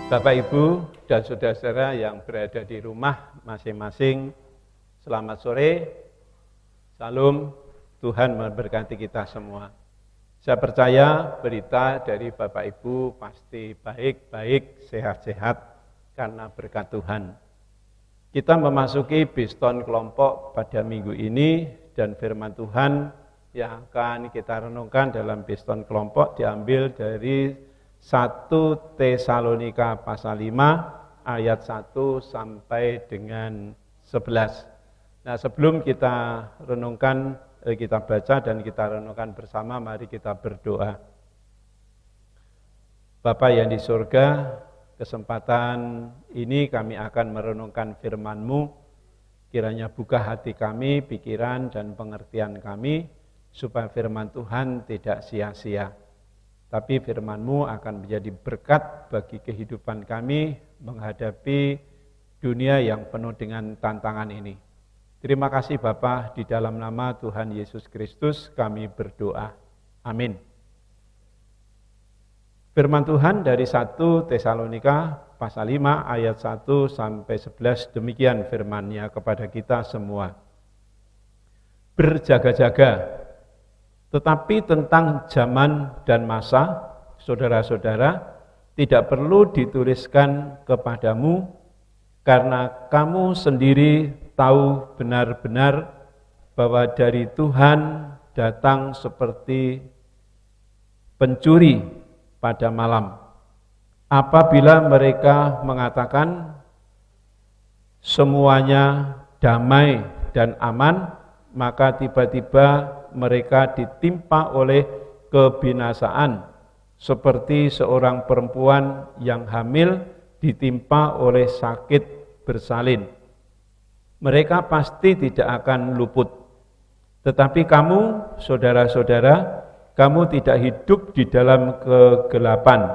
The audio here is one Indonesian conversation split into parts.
Bapak, Ibu, dan saudara-saudara yang berada di rumah masing-masing, selamat sore, salam, Tuhan memberkati kita semua. Saya percaya berita dari Bapak Ibu pasti baik-baik, sehat-sehat, karena berkat Tuhan. Kita memasuki Biston kelompok pada minggu ini, dan firman Tuhan yang akan kita renungkan dalam Biston kelompok diambil dari 1 Tesalonika pasal 5 ayat 1 sampai dengan 11. Nah, sebelum kita renungkan, kita baca dan kita renungkan bersama, mari kita berdoa. Bapa yang di surga, kesempatan ini kami akan merenungkan firman-Mu. Kiranya buka hati kami, pikiran dan pengertian kami, supaya firman Tuhan tidak sia-sia. Tapi firman-Mu akan menjadi berkat bagi kehidupan kami menghadapi dunia yang penuh dengan tantangan ini. Terima kasih Bapa, di dalam nama Tuhan Yesus Kristus kami berdoa. Amin. Firman Tuhan dari 1 Tesalonika pasal 5 ayat 1 sampai 11, demikian firman-Nya kepada kita semua. Berjaga-jaga. Tetapi tentang zaman dan masa, saudara-saudara, tidak perlu dituliskan kepadamu, karena kamu sendiri tahu benar-benar bahwa dari Tuhan datang seperti pencuri pada malam. Apabila mereka mengatakan semuanya damai dan aman, maka tiba-tiba mereka ditimpa oleh kebinasaan, seperti seorang perempuan yang hamil ditimpa oleh sakit bersalin. Mereka pasti tidak akan luput. Tetapi kamu, saudara-saudara, kamu tidak hidup di dalam kegelapan,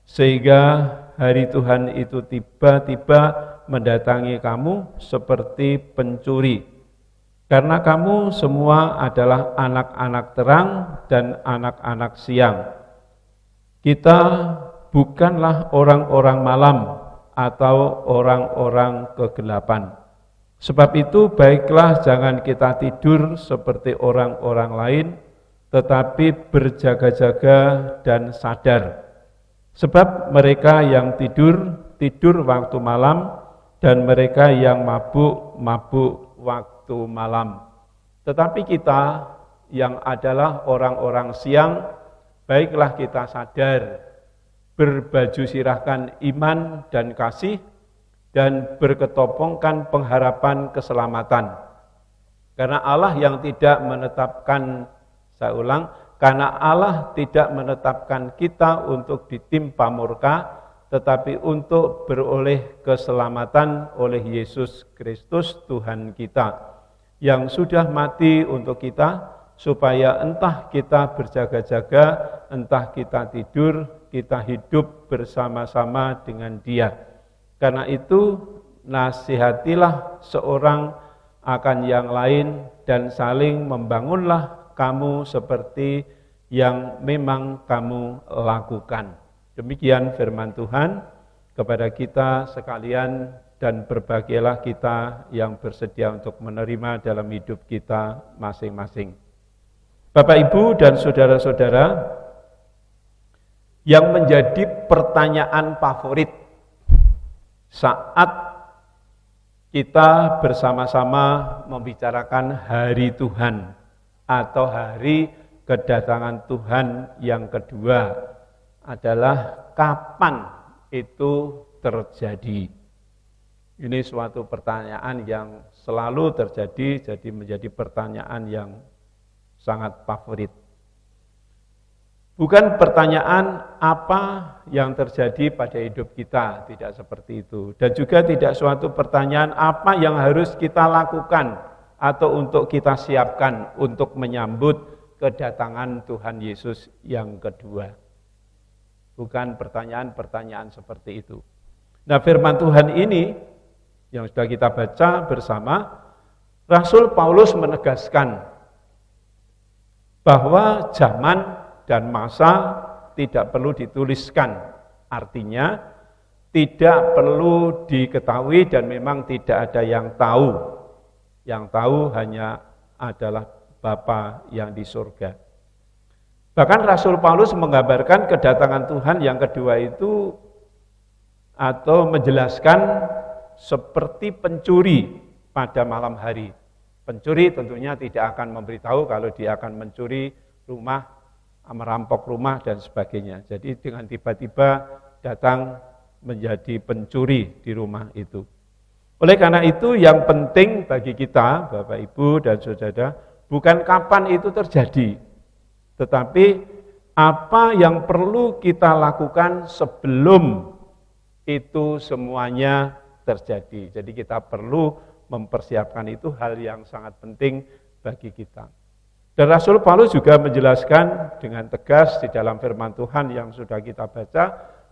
sehingga hari Tuhan itu tiba-tiba mendatangi kamu seperti pencuri. Karena kamu semua adalah anak-anak terang dan anak-anak siang. Kita bukanlah orang-orang malam atau orang-orang kegelapan. Sebab itu baiklah jangan kita tidur seperti orang-orang lain, tetapi berjaga-jaga dan sadar. Sebab mereka yang tidur, tidur waktu malam, dan mereka yang mabuk, mabuk waktu malam. Tetapi kita yang adalah orang-orang siang, baiklah kita sadar, berbaju sirahkan iman dan kasih, dan berketopongkan pengharapan keselamatan. Karena Allah yang tidak menetapkan, saya ulang, karena Allah tidak menetapkan kita untuk ditimpa murka, tetapi untuk beroleh keselamatan oleh Yesus Kristus Tuhan kita, yang sudah mati untuk kita, supaya entah kita berjaga-jaga, entah kita tidur, kita hidup bersama-sama dengan Dia. Karena itu, nasihatilah seorang akan yang lain, dan saling membangunlah kamu seperti yang memang kamu lakukan. Demikian firman Tuhan kepada kita sekalian, dan berbahagialah kita yang bersedia untuk menerima dalam hidup kita masing-masing. Bapak, Ibu, dan saudara-saudara, yang menjadi pertanyaan favorit saat kita bersama-sama membicarakan hari Tuhan atau hari kedatangan Tuhan yang kedua adalah kapan itu terjadi. Ini suatu pertanyaan yang selalu terjadi, jadi menjadi pertanyaan yang sangat favorit. Bukan pertanyaan apa yang terjadi pada hidup kita, tidak seperti itu. Dan juga tidak suatu pertanyaan apa yang harus kita lakukan atau untuk kita siapkan untuk menyambut kedatangan Tuhan Yesus yang kedua. Bukan pertanyaan-pertanyaan seperti itu. Nah, firman Tuhan ini yang sudah kita baca bersama, Rasul Paulus menegaskan bahwa zaman dan masa tidak perlu dituliskan. Artinya tidak perlu diketahui dan memang tidak ada yang tahu. Yang tahu hanya adalah Bapa yang di surga. Bahkan Rasul Paulus menggambarkan kedatangan Tuhan yang kedua itu atau menjelaskan seperti pencuri pada malam hari. Pencuri tentunya tidak akan memberitahu kalau dia akan mencuri rumah, merampok rumah dan sebagainya. Jadi dengan tiba-tiba datang menjadi pencuri di rumah itu. Oleh karena itu yang penting bagi kita, Bapak Ibu dan Saudara, bukan kapan itu terjadi, tetapi apa yang perlu kita lakukan sebelum itu semuanya terjadi. Jadi kita perlu mempersiapkan itu, hal yang sangat penting bagi kita. Dan Rasul Paulus juga menjelaskan dengan tegas di dalam firman Tuhan yang sudah kita baca,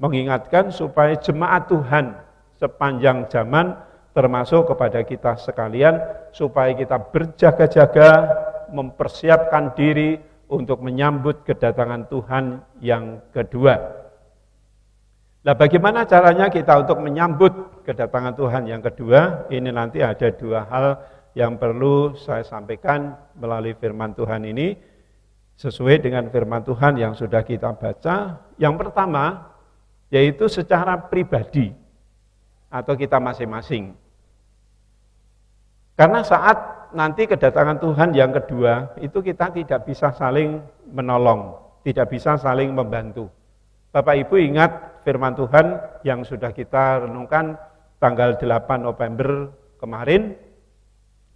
mengingatkan supaya jemaat Tuhan sepanjang zaman termasuk kepada kita sekalian, supaya kita berjaga-jaga mempersiapkan diri untuk menyambut kedatangan Tuhan yang kedua. Nah, bagaimana caranya kita untuk menyambut kedatangan Tuhan yang kedua? Ini nanti ada dua hal yang perlu saya sampaikan melalui firman Tuhan ini, sesuai dengan firman Tuhan yang sudah kita baca. Yang pertama, yaitu secara pribadi atau kita masing-masing. Karena saat nanti kedatangan Tuhan yang kedua, itu kita tidak bisa saling menolong, tidak bisa saling membantu. Bapak Ibu ingat firman Tuhan yang sudah kita renungkan tanggal 8 November kemarin,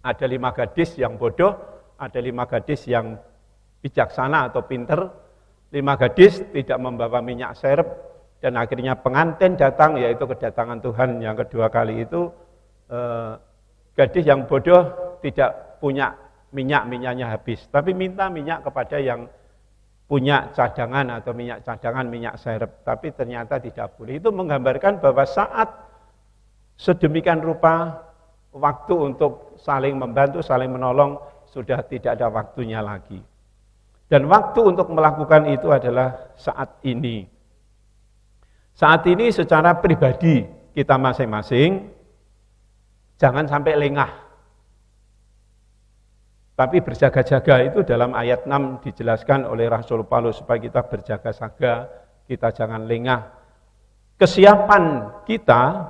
ada 5 gadis yang bodoh, ada 5 gadis yang bijaksana atau pinter, 5 gadis tidak membawa minyak serep, dan akhirnya pengantin datang, yaitu kedatangan Tuhan yang kedua kali itu, gadis yang bodoh tidak punya minyak, minyaknya habis, tapi minta minyak kepada yang punya cadangan atau minyak cadangan, minyak serep, tapi ternyata tidak boleh. Itu menggambarkan bahwa saat sedemikian rupa waktu untuk saling membantu, saling menolong sudah tidak ada waktunya lagi. Dan waktu untuk melakukan itu adalah saat ini. Saat ini secara pribadi kita masing-masing jangan sampai lengah. Tapi berjaga-jaga itu dalam ayat 6 dijelaskan oleh Rasul Paulus supaya kita berjaga-jaga, kita jangan lengah. Kesiapan kita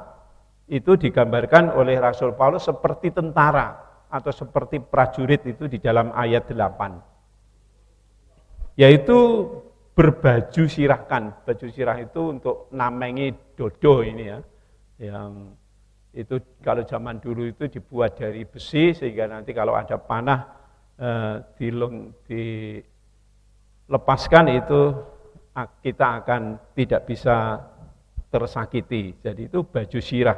itu digambarkan oleh Rasul Paulus seperti tentara atau seperti prajurit itu di dalam ayat 8. Yaitu berbaju sirahkan. Baju sirah itu untuk namengi dodo ini ya. Yang itu kalau zaman dulu itu dibuat dari besi sehingga nanti kalau ada panah dilepaskan itu kita akan tidak bisa tersakiti. Jadi itu baju sirah.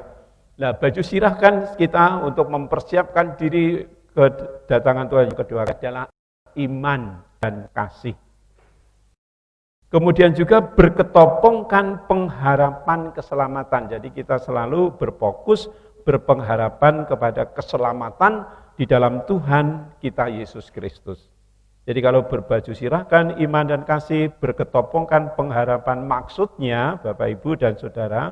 Nah, baju sirah kan kita untuk mempersiapkan diri kedatangan Tuhan yang kedua adalah iman dan kasih. Kemudian juga berketopongkan pengharapan keselamatan. Jadi kita selalu berfokus, berpengharapan kepada keselamatan di dalam Tuhan kita Yesus Kristus. Jadi kalau berbaju sirahkan, iman dan kasih, berketopongkan pengharapan, maksudnya Bapak Ibu dan Saudara,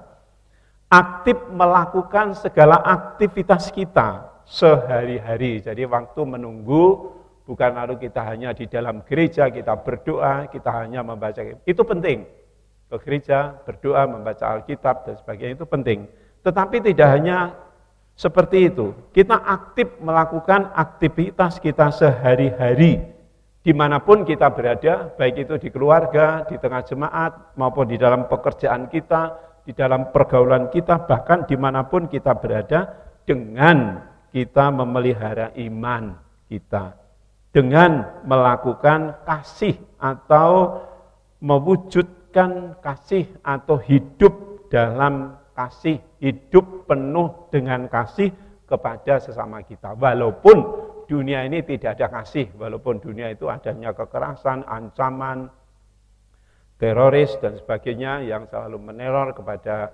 aktif melakukan segala aktivitas kita sehari-hari. Jadi waktu menunggu, bukan lalu kita hanya di dalam gereja, kita berdoa, kita hanya membaca. Itu penting. Ke gereja, berdoa, membaca Alkitab, dan sebagainya itu penting. Tetapi tidak hanya seperti itu. Kita aktif melakukan aktivitas kita sehari-hari. Dimanapun kita berada, baik itu di keluarga, di tengah jemaat, maupun di dalam pekerjaan kita, di dalam pergaulan kita, bahkan dimanapun kita berada, dengan kita memelihara iman kita. Dengan melakukan kasih atau mewujudkan kasih atau hidup dalam kasih, hidup penuh dengan kasih kepada sesama kita. Walaupun dunia ini tidak ada kasih, walaupun dunia itu adanya kekerasan, ancaman, teroris dan sebagainya yang selalu meneror kepada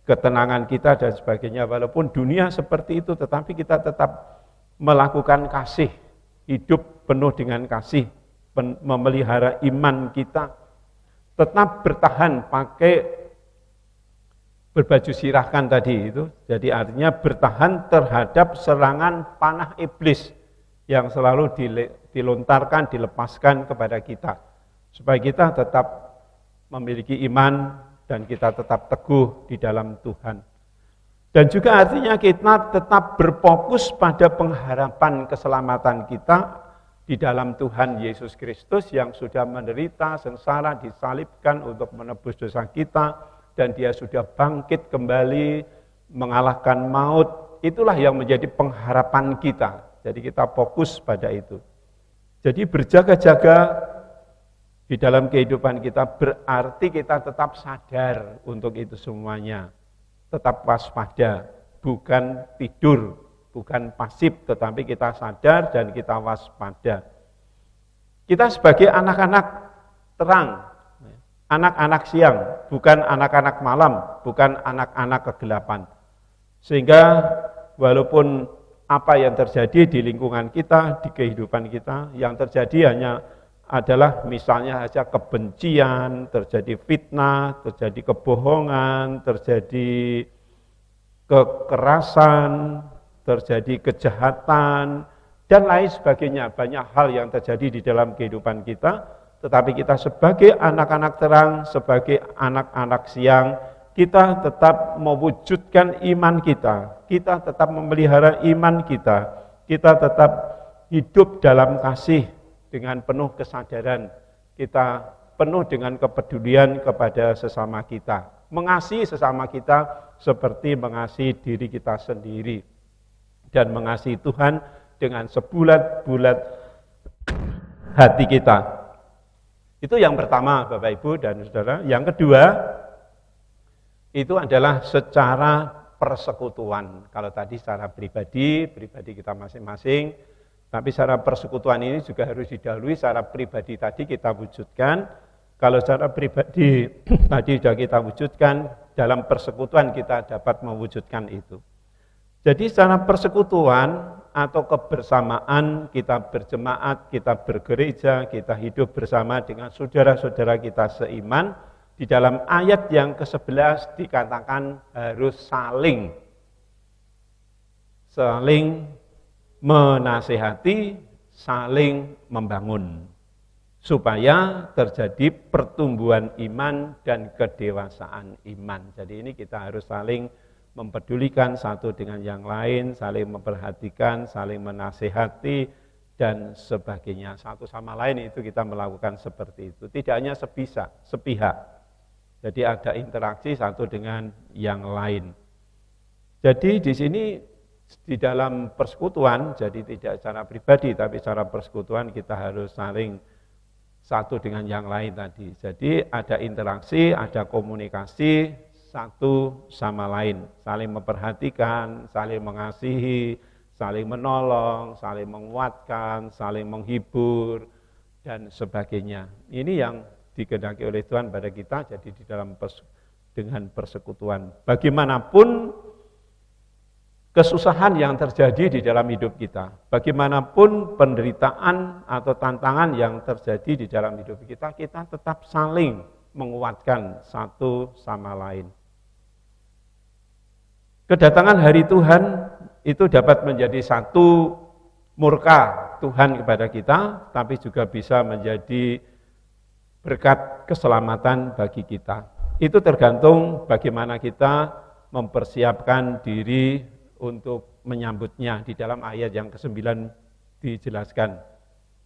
ketenangan kita dan sebagainya. Walaupun dunia seperti itu, tetapi kita tetap melakukan kasih, hidup penuh dengan kasih, memelihara iman kita, tetap bertahan pakai berbaju sirahkan tadi itu, jadi artinya bertahan terhadap serangan panah iblis yang selalu dilontarkan, dilepaskan kepada kita, supaya kita tetap memiliki iman dan kita tetap teguh di dalam Tuhan. Dan juga artinya kita tetap berfokus pada pengharapan keselamatan kita di dalam Tuhan Yesus Kristus yang sudah menderita, sengsara, disalibkan untuk menebus dosa kita, dan dia sudah bangkit kembali, mengalahkan maut. Itulah yang menjadi pengharapan kita. Jadi kita fokus pada itu. Jadi berjaga-jaga di dalam kehidupan kita berarti kita tetap sadar untuk itu semuanya. Tetap waspada, bukan tidur, bukan pasif, tetapi kita sadar dan kita waspada. Kita sebagai anak-anak terang, anak-anak siang, bukan anak-anak malam, bukan anak-anak kegelapan. Sehingga walaupun apa yang terjadi di lingkungan kita, di kehidupan kita, yang terjadi hanya adalah misalnya saja kebencian, terjadi fitnah, terjadi kebohongan, terjadi kekerasan, terjadi kejahatan, dan lain sebagainya. Banyak hal yang terjadi di dalam kehidupan kita, tetapi kita sebagai anak-anak terang, sebagai anak-anak siang, kita tetap mewujudkan iman kita tetap memelihara iman kita tetap hidup dalam kasih dengan penuh kesadaran, kita penuh dengan kepedulian kepada sesama kita, mengasihi sesama kita seperti mengasihi diri kita sendiri, dan mengasihi Tuhan dengan sebulat-bulat hati kita. Itu yang pertama, Bapak Ibu dan Saudara. Yang kedua, itu adalah secara persekutuan. Kalau tadi secara pribadi kita masing-masing, tapi secara persekutuan ini juga harus didahului secara pribadi tadi kita wujudkan. Kalau secara pribadi tadi sudah kita wujudkan, dalam persekutuan kita dapat mewujudkan itu. Jadi secara persekutuan atau kebersamaan, kita berjemaat, kita bergereja, kita hidup bersama dengan saudara-saudara kita seiman. Di dalam ayat yang ke-11 dikatakan harus saling menasehati, saling membangun, supaya terjadi pertumbuhan iman dan kedewasaan iman. Jadi ini kita harus saling mempedulikan satu dengan yang lain, saling memperhatikan, saling menasehati, dan sebagainya. Satu sama lain itu kita melakukan seperti itu. Tidak hanya sepihak. Jadi ada interaksi satu dengan yang lain. Jadi di sini di dalam persekutuan, jadi tidak secara pribadi, tapi secara persekutuan kita harus saling satu dengan yang lain tadi. Jadi ada interaksi, ada komunikasi satu sama lain, saling memperhatikan, saling mengasihi, saling menolong, saling menguatkan, saling menghibur, dan sebagainya. Ini yang dikehendaki oleh Tuhan pada kita, jadi di dalam dengan persekutuan. Bagaimanapun kesusahan yang terjadi di dalam hidup kita, bagaimanapun penderitaan atau tantangan yang terjadi di dalam hidup kita, kita tetap saling menguatkan satu sama lain. Kedatangan hari Tuhan itu dapat menjadi satu murka Tuhan kepada kita, tapi juga bisa menjadi berkat keselamatan bagi kita. Itu tergantung bagaimana kita mempersiapkan diri untuk menyambutnya. Di dalam ayat yang ke-9 dijelaskan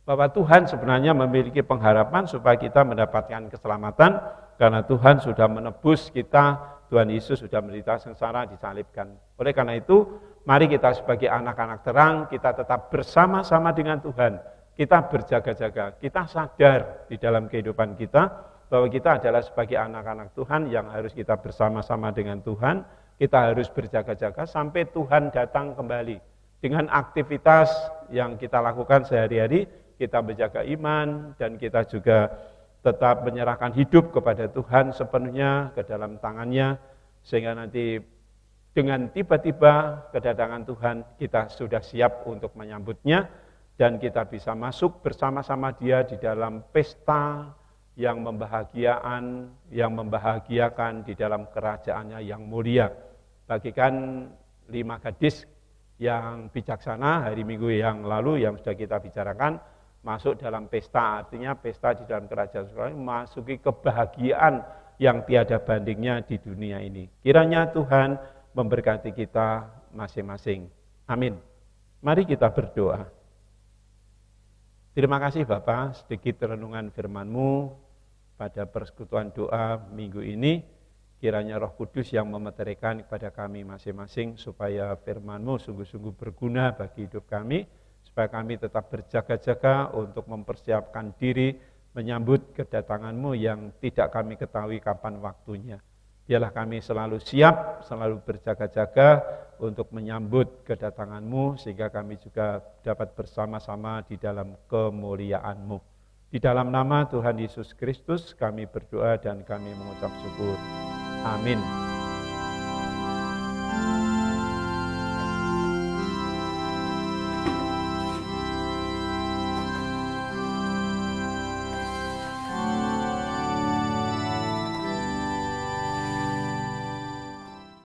bahwa Tuhan sebenarnya memiliki pengharapan supaya kita mendapatkan keselamatan, karena Tuhan sudah menebus kita, Tuhan Yesus sudah menderita sengsara, disalibkan. Oleh karena itu, mari kita sebagai anak-anak terang, kita tetap bersama-sama dengan Tuhan. Kita berjaga-jaga, kita sadar di dalam kehidupan kita bahwa kita adalah sebagai anak-anak Tuhan yang harus kita bersama-sama dengan Tuhan. Kita harus berjaga-jaga sampai Tuhan datang kembali. Dengan aktivitas yang kita lakukan sehari-hari, kita menjaga iman dan kita juga tetap menyerahkan hidup kepada Tuhan sepenuhnya ke dalam tangannya, sehingga nanti dengan tiba-tiba kedatangan Tuhan kita sudah siap untuk menyambutnya, dan kita bisa masuk bersama-sama Dia di dalam pesta yang membahagiakan di dalam kerajaannya yang mulia. Bagikan 5 gadis yang bijaksana hari Minggu yang lalu yang sudah kita bicarakan, masuk dalam pesta, artinya pesta di dalam kerajaan surga, masuki kebahagiaan yang tiada bandingnya di dunia ini. Kiranya Tuhan memberkati kita masing-masing. Amin. Mari kita berdoa. Terima kasih Bapak, sedikit renungan firman-Mu pada persekutuan doa minggu ini. Kiranya Roh Kudus yang memeterikan kepada kami masing-masing supaya firman-Mu sungguh-sungguh berguna bagi hidup kami, supaya kami tetap berjaga-jaga untuk mempersiapkan diri menyambut kedatangan-Mu yang tidak kami ketahui kapan waktunya. Biarlah kami selalu siap, selalu berjaga-jaga untuk menyambut kedatangan-Mu, sehingga kami juga dapat bersama-sama di dalam kemuliaan-Mu. Di dalam nama Tuhan Yesus Kristus kami berdoa dan kami mengucap syukur. Amin.